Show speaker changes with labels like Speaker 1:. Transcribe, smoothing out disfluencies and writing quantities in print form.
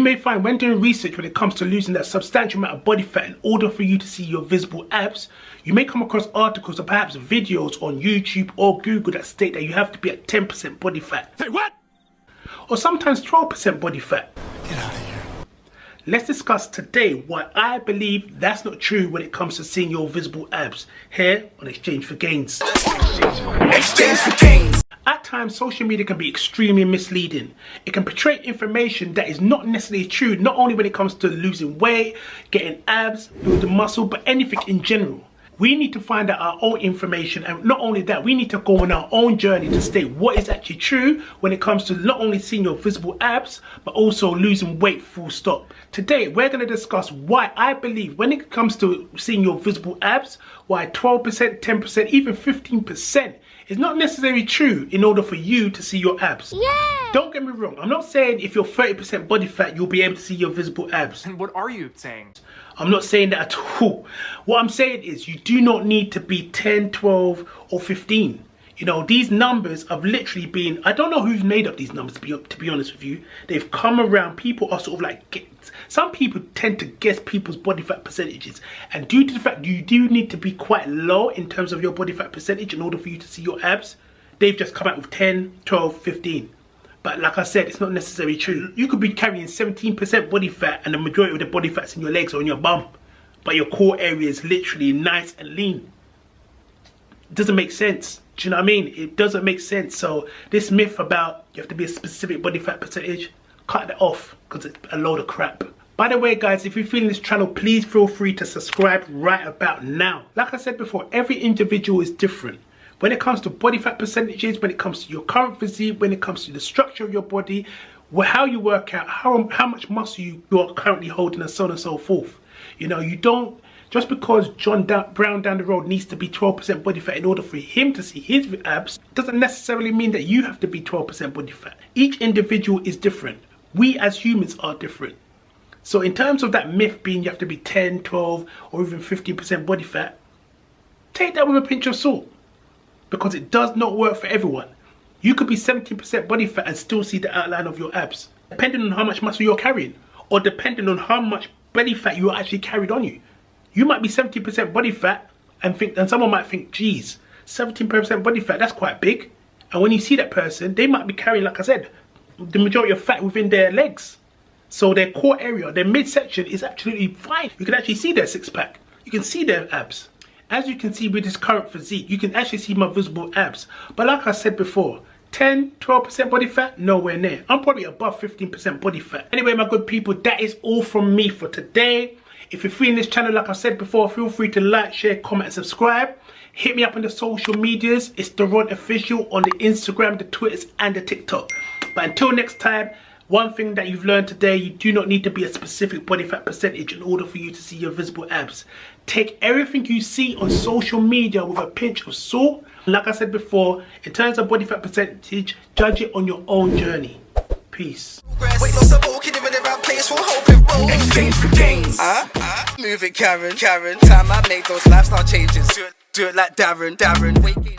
Speaker 1: may find when doing research when it comes to losing that substantial amount of body fat in order for you to see your visible abs, you may come across articles or perhaps videos on YouTube or Google that state that you have to be at 10% body fat.
Speaker 2: Say what? Or
Speaker 1: sometimes 12% body fat.
Speaker 2: Get out of here.
Speaker 1: Let's discuss today why I believe that's not true when it comes to seeing your visible abs here on Exchange for Gains.
Speaker 2: Exchange for Gains.
Speaker 1: At times, social media can be extremely misleading. It can portray information that is not necessarily true, not only when it comes to losing weight, getting abs, building muscle, but anything in general. We need to find out our own information, and not only that, we need to go on our own journey to state what is actually true when it comes to not only seeing your visible abs, but also losing weight full stop. Today, we're going to discuss why I believe when it comes to seeing your visible abs, why 12%, 10%, even 15% is not necessarily true in order for you to see your abs.
Speaker 3: Yeah.
Speaker 1: Don't get me wrong, I'm not saying if you're 30% body fat, you'll be able to see your visible abs.
Speaker 4: And what are you saying?
Speaker 1: I'm not saying that at all. What I'm saying is you do not need to be 10, 12 or 15. You know, these numbers have literally been, I don't know who's made up these numbers to be honest with you. They've come around, people are sort of like, some people tend to guess people's body fat percentages. And due to the fact you do need to be quite low in terms of your body fat percentage in order for you to see your abs, they've just come out with 10, 12, 15. But like I said, it's not necessarily true. You could be carrying 17% body fat and the majority of the body fat's in your legs or in your bum. But your core area is literally nice and lean. It doesn't make sense. Do you know what I mean? It doesn't make sense. So this myth about you have to be a specific body fat percentage, cut that off because it's a load of crap. By the way guys, if you're feeling this channel, please feel free to subscribe right about now. Like I said before, every individual is different. When it comes to body fat percentages, when it comes to your current physique, when it comes to the structure of your body, how you work out, how much muscle you are currently holding, and so on and so forth. You know, you don't, just because John Brown down the road needs to be 12% body fat in order for him to see his abs, doesn't necessarily mean that you have to be 12% body fat. Each individual is different. We as humans are different. So in terms of that myth being you have to be 10, 12 or even 15% body fat, take that with a pinch of salt. Because it does not work for everyone. You could be 17% body fat and still see the outline of your abs, depending on how much muscle you're carrying, or depending on how much belly fat you actually carried on you. You might be 70% body fat and someone might think, geez, 17% body fat, that's quite big. And when you see that person, they might be carrying, like I said, the majority of fat within their legs. So their core area, their midsection is absolutely fine. You can actually see their six pack. You can see their abs. As you can see with this current physique, you can actually see my visible abs. But like I said before, 10, 12% body fat, nowhere near. I'm probably above 15% body fat. Anyway, my good people, that is all from me for today. If you're feeling this channel, like I said before, feel free to like, share, comment, and subscribe. Hit me up on the social medias. It's The Rod Official on the Instagram, the Twitters, and the TikTok. But until next time, one thing that you've learned today, you do not need to be a specific body fat percentage in order for you to see your visible abs. Take everything you see on social media with a pinch of salt. Like I said before, in terms of body fat percentage, judge it on your own journey. Peace.
Speaker 2: Exchange for Gains. Move it, Karen. Time I make those lifestyle changes. Do it like Darren. Waking.